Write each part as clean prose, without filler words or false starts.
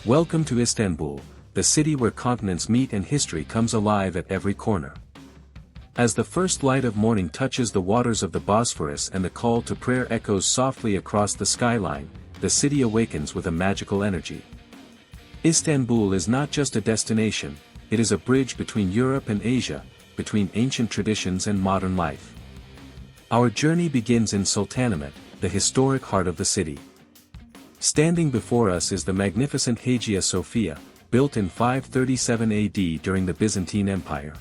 Welcome to Istanbul, the city where continents meet and history comes alive at every corner. As the first light of morning touches the waters of the Bosphorus and the call to prayer echoes softly across the skyline, the city awakens with a magical energy. Istanbul is not just a destination, it is a bridge between Europe and Asia, between ancient traditions and modern life. Our journey begins in Sultanahmet, the historic heart of the city. Standing before us is the magnificent Hagia Sophia, built in 537 AD during the Byzantine Empire.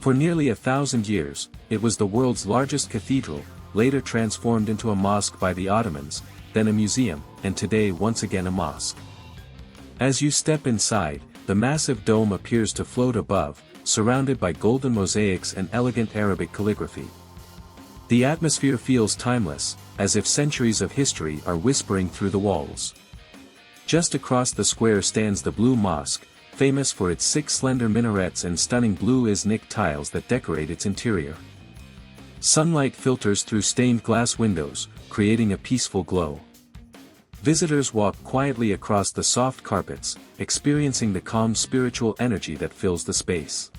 For nearly 1,000 years, it was the world's largest cathedral, later transformed into a mosque by the Ottomans, then a museum, and today once again a mosque. As you step inside, the massive dome appears to float above, surrounded by golden mosaics and elegant Arabic calligraphy. The atmosphere feels timeless, as if centuries of history are whispering through the walls. Just across the square stands the Blue Mosque, famous for its 6 slender minarets and stunning blue Iznik tiles that decorate its interior. Sunlight filters through stained glass windows, creating a peaceful glow. Visitors walk quietly across the soft carpets, experiencing the calm spiritual energy that fills the space.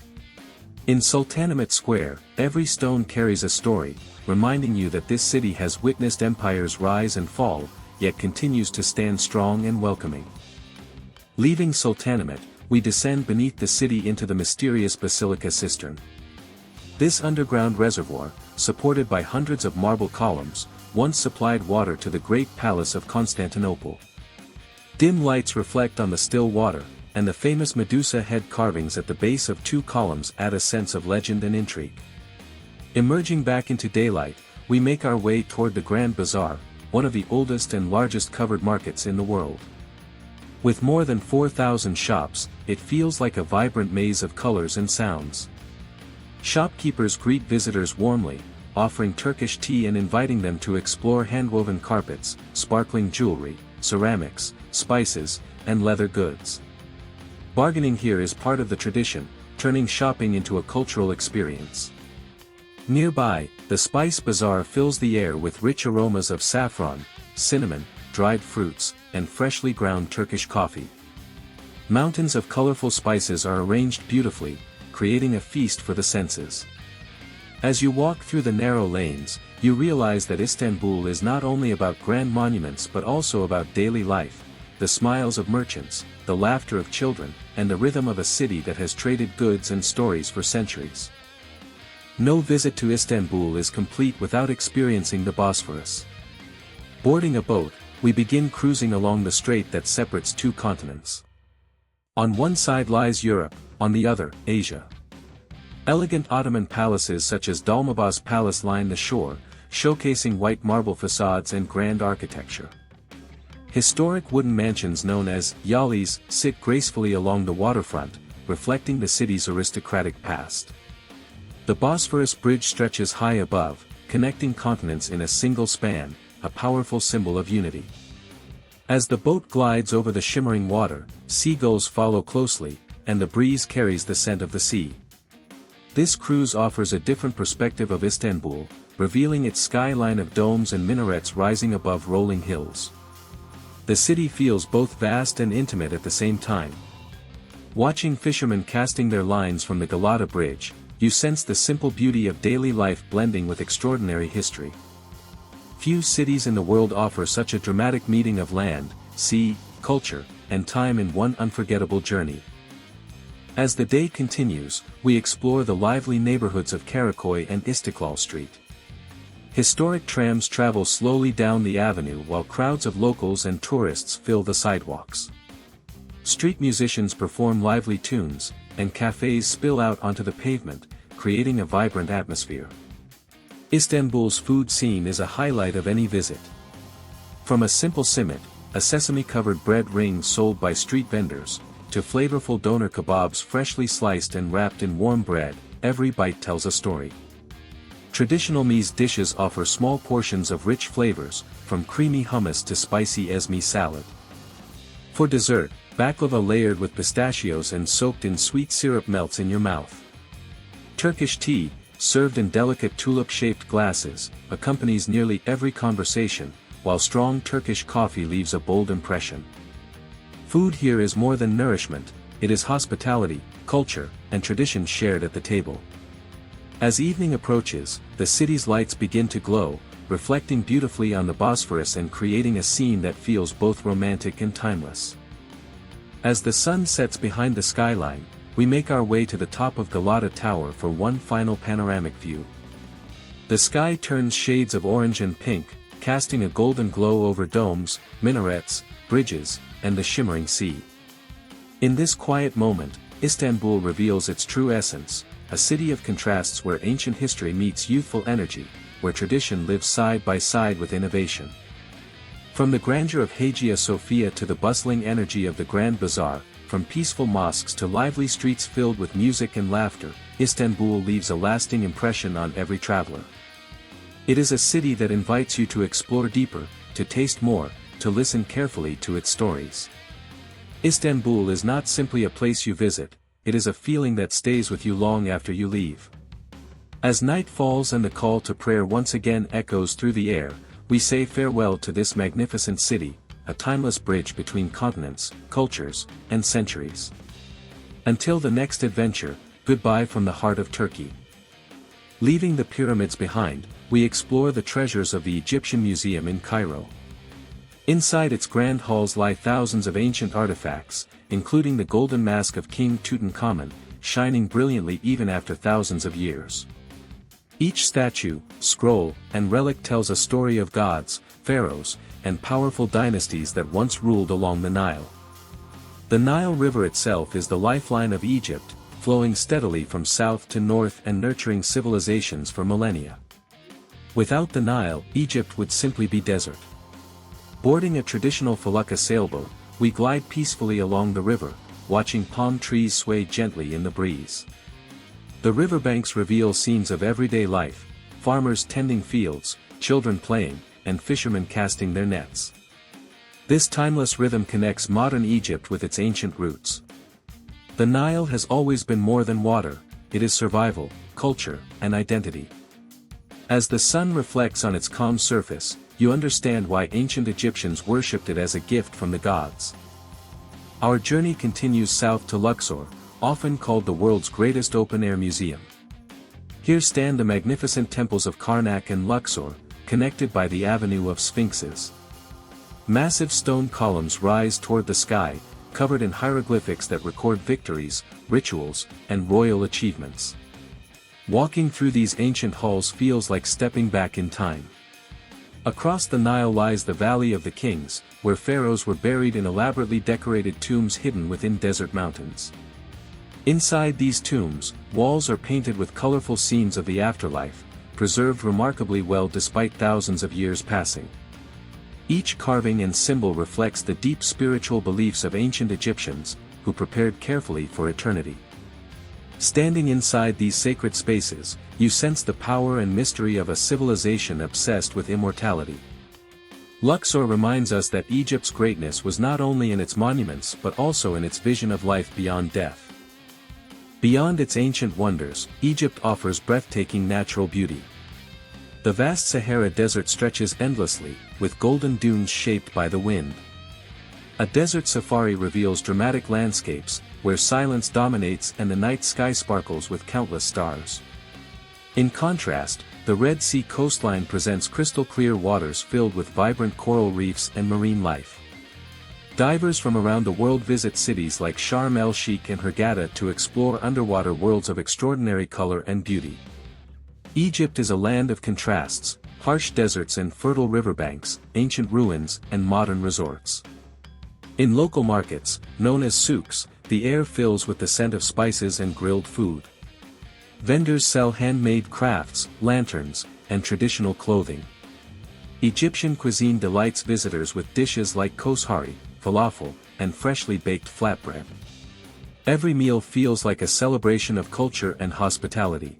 In Sultanahmet Square, every stone carries a story, reminding you that this city has witnessed empires rise and fall, yet continues to stand strong and welcoming. Leaving Sultanahmet, we descend beneath the city into the mysterious Basilica Cistern. This underground reservoir, supported by hundreds of marble columns, once supplied water to the Great Palace of Constantinople. Dim lights reflect on the still water, and the famous Medusa head carvings at the base of 2 columns add a sense of legend and intrigue. Emerging back into daylight, we make our way toward the Grand Bazaar, one of the oldest and largest covered markets in the world. With more than 4,000 shops, it feels like a vibrant maze of colors and sounds. Shopkeepers greet visitors warmly, offering Turkish tea and inviting them to explore handwoven carpets, sparkling jewelry, ceramics, spices, and leather goods. Bargaining here is part of the tradition, turning shopping into a cultural experience. Nearby, the Spice Bazaar fills the air with rich aromas of saffron, cinnamon, dried fruits, and freshly ground Turkish coffee. Mountains of colorful spices are arranged beautifully, creating a feast for the senses. As you walk through the narrow lanes, you realize that Istanbul is not only about grand monuments but also about daily life, the smiles of merchants, the laughter of children, and the rhythm of a city that has traded goods and stories for centuries. No visit to Istanbul is complete without experiencing the Bosphorus. Boarding a boat, we begin cruising along the strait that separates 2 continents. On one side lies Europe, on the other, Asia. Elegant Ottoman palaces such as Dolmabahce Palace line the shore, showcasing white marble facades and grand architecture. Historic wooden mansions known as yalis sit gracefully along the waterfront, reflecting the city's aristocratic past. The Bosphorus Bridge stretches high above, connecting continents in a single span, a powerful symbol of unity. As the boat glides over the shimmering water, seagulls follow closely, and the breeze carries the scent of the sea. This cruise offers a different perspective of Istanbul, revealing its skyline of domes and minarets rising above rolling hills. The city feels both vast and intimate at the same time. Watching fishermen casting their lines from the Galata Bridge, you sense the simple beauty of daily life blending with extraordinary history. Few cities in the world offer such a dramatic meeting of land, sea, culture, and time in one unforgettable journey. As the day continues, we explore the lively neighborhoods of Karaköy and Istiklal Street. Historic trams travel slowly down the avenue while crowds of locals and tourists fill the sidewalks. Street musicians perform lively tunes, and cafes spill out onto the pavement, creating a vibrant atmosphere. Istanbul's food scene is a highlight of any visit. From a simple simit, a sesame-covered bread ring sold by street vendors, to flavorful doner kebabs freshly sliced and wrapped in warm bread, every bite tells a story. Traditional meze dishes offer small portions of rich flavors, from creamy hummus to spicy ezme salad. For dessert, baklava layered with pistachios and soaked in sweet syrup melts in your mouth. Turkish tea, served in delicate tulip-shaped glasses, accompanies nearly every conversation, while strong Turkish coffee leaves a bold impression. Food here is more than nourishment, it is hospitality, culture, and tradition shared at the table. As evening approaches, the city's lights begin to glow, reflecting beautifully on the Bosphorus and creating a scene that feels both romantic and timeless. As the sun sets behind the skyline, we make our way to the top of Galata Tower for one final panoramic view. The sky turns shades of orange and pink, casting a golden glow over domes, minarets, bridges, and the shimmering sea. In this quiet moment, Istanbul reveals its true essence, a city of contrasts where ancient history meets youthful energy, where tradition lives side by side with innovation. From the grandeur of Hagia Sophia to the bustling energy of the Grand Bazaar, from peaceful mosques to lively streets filled with music and laughter, Istanbul leaves a lasting impression on every traveler. It is a city that invites you to explore deeper, to taste more, to listen carefully to its stories. Istanbul is not simply a place you visit, it is a feeling that stays with you long after you leave. As night falls and the call to prayer once again echoes through the air, we say farewell to this magnificent city, a timeless bridge between continents, cultures, and centuries. Until the next adventure, goodbye from the heart of Turkey. Leaving the pyramids behind, we explore the treasures of the Egyptian Museum in Cairo. Inside its grand halls lie thousands of ancient artifacts, including the golden mask of King Tutankhamun, shining brilliantly even after thousands of years. Each statue, scroll, and relic tells a story of gods, pharaohs, and powerful dynasties that once ruled along the Nile. The Nile River itself is the lifeline of Egypt, flowing steadily from south to north and nurturing civilizations for millennia. Without the Nile, Egypt would simply be desert. Boarding a traditional felucca sailboat, we glide peacefully along the river, watching palm trees sway gently in the breeze. The riverbanks reveal scenes of everyday life, farmers tending fields, children playing, and fishermen casting their nets. This timeless rhythm connects modern Egypt with its ancient roots. The Nile has always been more than water, it is survival, culture, and identity. As the sun reflects on its calm surface, you understand why ancient Egyptians worshipped it as a gift from the gods. Our journey continues south to Luxor, often called the world's greatest open-air museum. Here stand the magnificent temples of Karnak and Luxor, connected by the Avenue of Sphinxes. Massive stone columns rise toward the sky, covered in hieroglyphics that record victories, rituals, and royal achievements. Walking through these ancient halls feels like stepping back in time. Across the Nile lies the Valley of the Kings, where pharaohs were buried in elaborately decorated tombs hidden within desert mountains. Inside these tombs, walls are painted with colorful scenes of the afterlife, preserved remarkably well despite thousands of years passing. Each carving and symbol reflects the deep spiritual beliefs of ancient Egyptians, who prepared carefully for eternity. Standing inside these sacred spaces, you sense the power and mystery of a civilization obsessed with immortality. Luxor reminds us that Egypt's greatness was not only in its monuments but also in its vision of life beyond death. Beyond its ancient wonders, Egypt offers breathtaking natural beauty. The vast Sahara Desert stretches endlessly, with golden dunes shaped by the wind. A desert safari reveals dramatic landscapes, where silence dominates and the night sky sparkles with countless stars. In contrast, the Red Sea coastline presents crystal-clear waters filled with vibrant coral reefs and marine life. Divers from around the world visit cities like Sharm el-Sheikh and Hurghada to explore underwater worlds of extraordinary color and beauty. Egypt is a land of contrasts, harsh deserts and fertile riverbanks, ancient ruins, and modern resorts. In local markets, known as souks, the air fills with the scent of spices and grilled food. Vendors sell handmade crafts, lanterns, and traditional clothing. Egyptian cuisine delights visitors with dishes like koshari, falafel, and freshly baked flatbread. Every meal feels like a celebration of culture and hospitality.